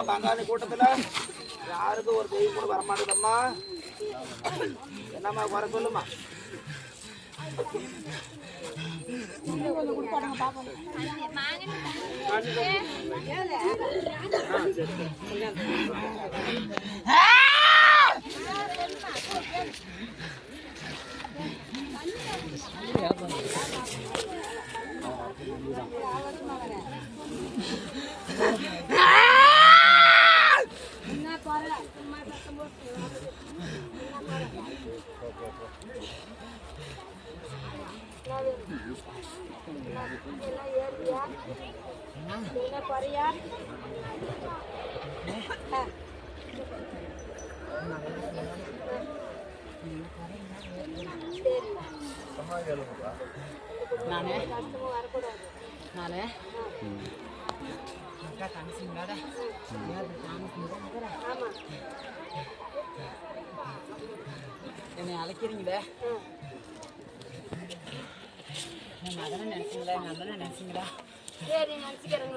பங்காளி கூட்டத்துல யாருக்கும் ஒரு தெய்வம் கூட வரமாட்டேதம்மா. என்னம்மா வர சொல்லுமா. என்னை அழைக்கிறீங்களே, அதெல்லாம் நினைச்சீங்களா? எங்க அண்ணன் நினைச்சீங்களா? சரி நினைச்சுக்கிறேன்.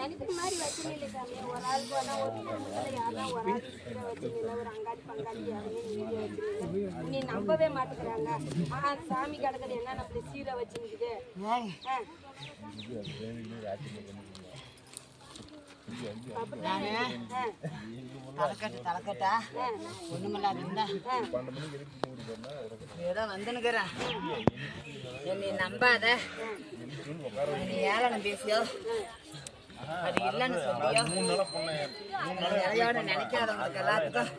எனக்கு மாதிரி வச்சுருந்தீங்க சாமி. ஒரு ஆள் போனால் ஒரு குடும்பத்தில் யாரெல்லாம் ஒரு ஆள் வச்சுருந்தீங்களா? ஒரு அங்காடி பங்காளி யாருமே நீங்கள் வச்சுருந்தீங்க. நீ நம்பவே மாட்டேங்கிறாங்க. சாமி கிடக்குது என்ன நம்மள சீரை வச்சுருக்குது. தலைக்கட்டா ஒண்ணுமில்லாத ஏதோ வந்துனுக்கிறேன். என்னை நம்பாத, நீ ஏளனம் பேசியோ அது இல்லைன்னு சொல்லியோ நிலையோட நினைக்காதவங்களுக்கு எல்லாத்துக்கும்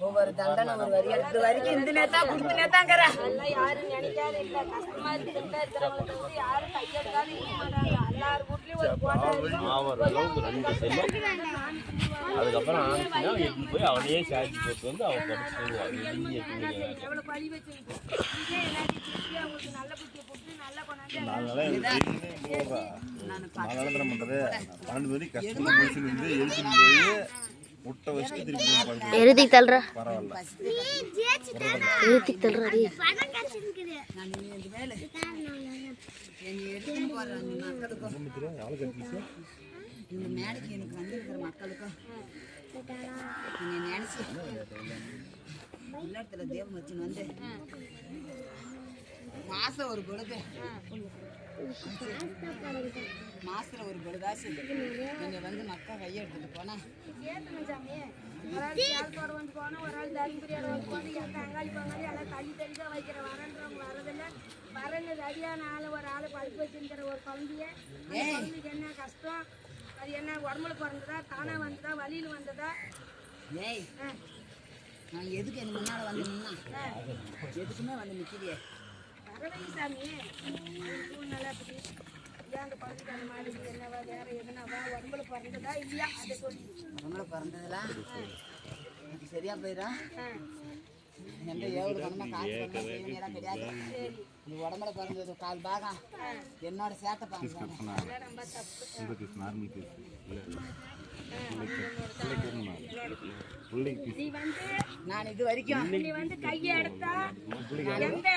ஒவ்வொரு தண்டனை ஒரு வரி எடுத்து வரைக்கும் இந்த நேரத்தான் கொடுத்து நேத்தாங்கிறேன். யாரும் நினைக்காத இல்லை. கஷ்டமா இருக்குதுட்டா இருக்கிறவங்களுக்கு வந்து யாரும் கையெடுக்காத இருக்க மாட்டாங்க. எல்லாரும் வீட்லயும் ஒரு அதுக்கப்புறம் போய் அவனையே சாய்ச்சி போட்டு வந்து அவன் எவ்வளவு பழி வச்சிருக்கு. அவங்களுக்கு நல்ல புத்தியை போட்டு நல்லா எழுதி தள்ளுற இந்த மேடைக்கு எனக்கு வந்திருக்கிற மக்களுக்கும் நினைச்சு இல்லத்துல தேவமச்சின் வந்து மாசம் ஒரு பொழுது மாசத்துல ஒரு பொழுதாச்சு நீங்க வந்து மக்கள் கையை எடுத்துட்டு போனா ஒரு ஆள் சேலத்தோட வந்து போனோம், ஒரு ஆள் தருமபுரியோட வந்து போனோம். என் தங்காளி பங்காளி எல்லாம் தள்ளி தள்ளி தான் வைக்கிற. வரன்றவங்க வரதில்லை. வரன்னு ரெடியான ஆள் ஒரு ஆள் பழுப்பு வச்சுருக்கிற ஒரு குழந்தைய. அந்த குழந்தைக்கு என்ன கஷ்டம், அது என்ன உடம்புல பிறந்ததா தானா வந்ததா வழியில் வந்ததா? ஏய் நான் எதுக்கு எனக்கு முன்னால் வந்து நின்னா எதுக்குமே வந்து நிற்கிறியே வரவை சாமி. சூழ்நிலை அப்படி ஏன் அந்த குழந்தைக்கு அந்த மாதிரி என்னவா வேற எதுனாவா உடம்புல பிறந்ததா இல்லையா அதை சொல்லி. உடம்புல பிறந்ததெல்லாம் அது சரியா போயிடா. எந்த ஏழு கணமாக காசு பண்ணலாம் கிடையாது. நீ உடம்புல பிறந்தது கால் பாகம் என்னோட சேட்டை பாங்க. நான் இது வரைக்கும் நீ வந்து கையை எடுத்தா எந்த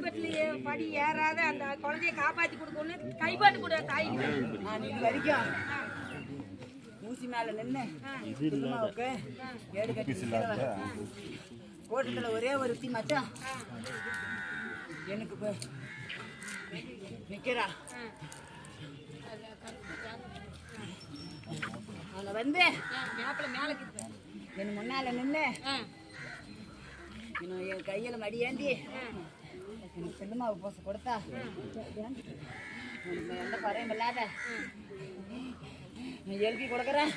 படிக்கட்டுலயே படி ஏறாத அந்த குழந்தைய காப்பாத்தி கொடுக்கணும் கைப்பாட்டு கூட தாய்க்கு நான் இது வரைக்கும் ஊசி மேல நின்று சுத்தமாவுக்கு ஏடு கட்டி கூட்டத்தில் ஒரே ஒரு தீ மச்சான் எனக்கு நிக்கிறா. அவனை வந்து என் முன்னால நின்று இன்னும் என் கையில மடியாண்டி எனக்கு செல்லுமாவு போச கொடுத்தா எந்த பறையும் இல்லாத நீ எழுப்பி கொடுக்குறேன்.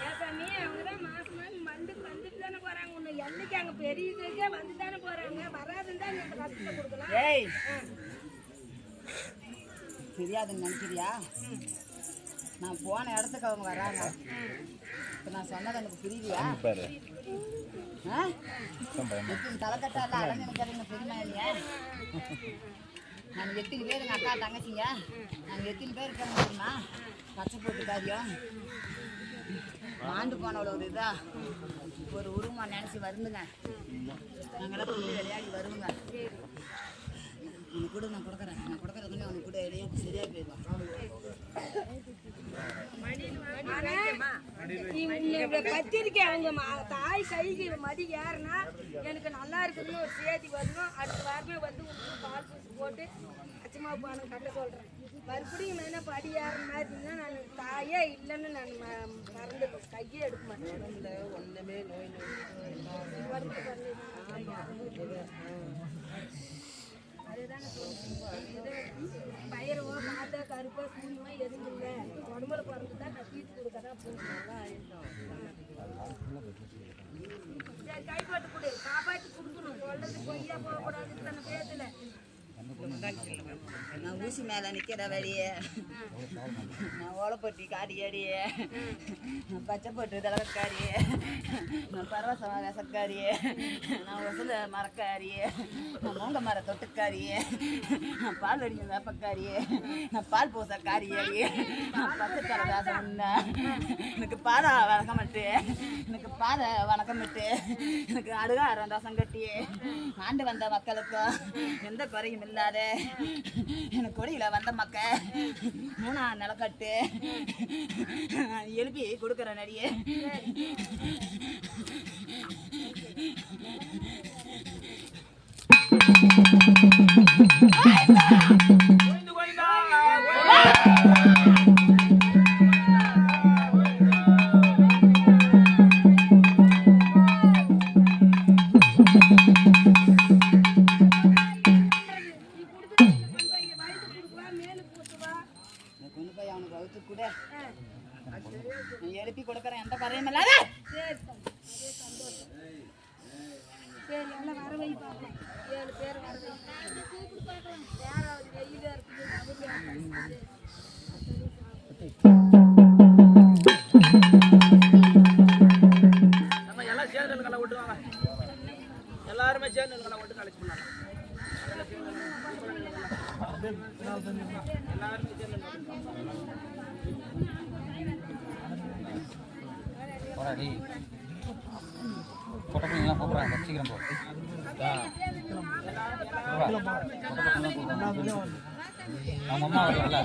ஏசாமி அவங்கதான் மாசம் மண்டுக்கு வந்துட்டு தானே போறாங்க. உன்னை என்னைக்கு அங்க பெரிய வந்து தானே போறாங்க. வராதுன்னு தான் அந்த கஷ்டத்தை கொடுக்கலாம். ஏய் தெரியாதுன்னு நினைக்கிறியா? நான் போன இடத்துக்கு அவங்க வராங்க. இப்போ நான் சொன்னது எனக்கு புரியுதியா? தலைக்கட்டா இல்லை அழகு நினைக்கிறீங்க பெருமை இல்லையா? நாங்கள் 8 பேர் எங்கள் அக்கா தங்கச்சிங்க. நாங்கள் 8 பேர் இருக்க முடியுமா? பச்சை போட்டு காரியம் மாண்டு போனவள ஒரு இதா ஒரு உருவமா நினச்சி வருந்துங்க. நாங்களாம் துணி விளையாடி வருவோங்க. உனக்கு கூட நான் கொடுக்குறேன். நான் கொடுக்குறதுன்னு அவனுக்கு கூட இடையே சரியாக போயிடுவான். பத்திரிக்கை அவங்க தாய் கைக்கு மடி ஏறுனா எனக்கு நல்லா இருக்குதுன்னு ஒரு சேதி வரணும். அடுத்த வாரமே வந்து உங்களுக்கு பால் பூசி போட்டு அச்சமா பானம் கட்ட சொல்கிறேன். மறுபடியும் நான் என்ன படி ஏறுற மாதிரி இருந்தால் நான் தாயே இல்லைன்னு நான் மறந்து கையே எடுக்க மாட்டேன். ஒன்றுமே நோய் அதுதானே பயிரவோ மாதா கருப்போ சூரியமோ எதுவும் இல்லை. உடம்புல பிறந்து தான் கட்டிட்டு கொடுக்கதான் கைப்பாட்டு கொடு காப்பாற்றி கொடுக்கணும். சொல்றது பொய்யா போகக்கூடாதுன்னு தன்னை பேசல. நான் ஊசி மேலே நிற்கிற வழியே நான் ஓலைப்பட்டி காடியாடியே நான் பச்சைப்பட்டு தலைவக்காரியே நான் பரவச விசக்காரியே நான் வசூல மரக்காரியே நான் மூங்க மர தொட்டுக்காரியே நான் பால் அடிஞ்ச வேப்பக்காரியே நான் பால் பூசக்காரியே நான் பச்சை தலதாசம் எனக்கு பாதை வணக்கமிட்டு எனக்கு பாதை வணக்கமிட்டு எனக்கு அடுகாரம் தசம் கட்டியே ஆண்டு வந்த மக்களுக்கும் எந்த குறையும் இல்லாத எனக்கு கொடியில வந்த மக்க 3ஆம் நிலக்கட்டு எழுப்பி கொடுக்குற நடிகை. எழுப்பி கொடுக்குறேன் எந்த பறையும் இல்லாத. சரி எல்லாம் வர வை பார்க்கலாம். 7 பேர் வர வை. யாராவது வெயில இருக்குது நம்ம எல்லாம் சேர்ந்து கடை விட்டுவாங்க. எல்லாருமே சேர்ந்து கடை விட்டு கலெக்ட் பண்ணாங்க. எல்லாருமே சேர்ந்து போராடி கொட்டப்பையெல்லாம் கூப்பிட்றாங்க. சீக்கிரம் போ. அவங்க அம்மா வரல.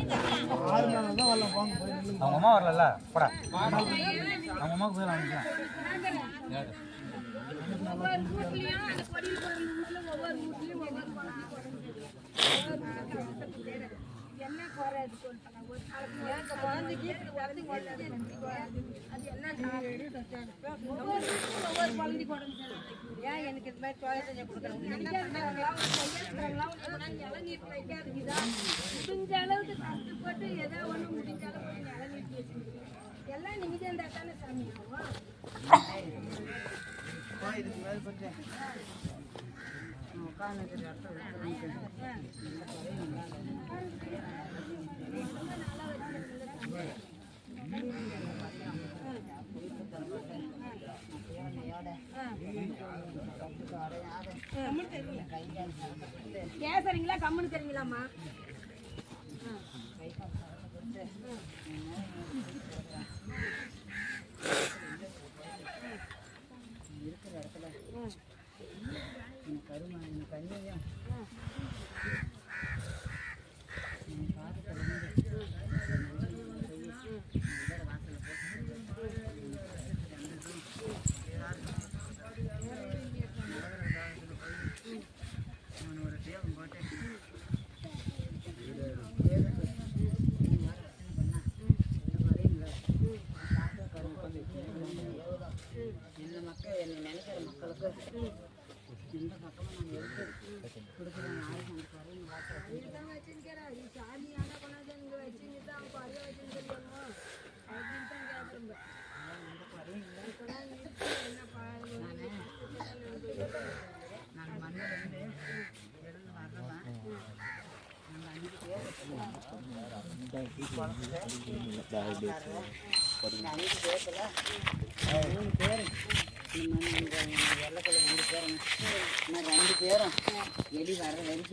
அவங்க அம்மா வரல. போடா அவங்க அம்மாவுக்கு போய் வாங்கிக்கலாம். ஒவ்வொரு வீட்லையும் அந்த கொடியில் போகிற வீட்டில் ஒவ்வொரு வீட்லையும் ஒவ்வொரு என்ன குறையாது சொல்லிட்டாங்க. ஒரு காலத்துல குழந்தைக்கு அது என்ன ஒவ்வொரு வீட்டுக்கும் ஒவ்வொரு குழந்தை குழந்தை ஏன் எனக்கு இது மாதிரி தொலை செஞ்சு கொடுக்குறாங்க. இளநீர் வைக்காதுக்குதா முடிஞ்ச அளவுக்கு கஷ்டப்பட்டு ஏதோ ஒன்று முடிஞ்ச அளவுக்கு இளநீர் வச்சுருக்கு. எல்லாம் நிமிடம் இருந்தால் தானே சாமி இதுக்கு மேல் பட்டு உட்காந்துக்கிற இடத்துல பேசுறீங்களா கம்முன்னு தெரியுங்களாம்மா? இருக்கிற இடத்துல கருமா கண்ணியும் தீபம் போட்டு இந்த மக்கள் என்னை நினைக்கிற மக்களுக்கு எந்த பக்கமும் நான் எடுத்து கொடுக்குறேன். நாளைக்கு அந்த குறையும் நான் மண்ணிலிருந்து எழுந்து வர்றவன். நாங்கள் 5 பேர் இந்த 5 பேர்த்துல 3 பேர் வெள்ளத்தில் 2 பேருங்க. இன்னும் 2 பேரும் வெளி வர்ற வரைக்கும்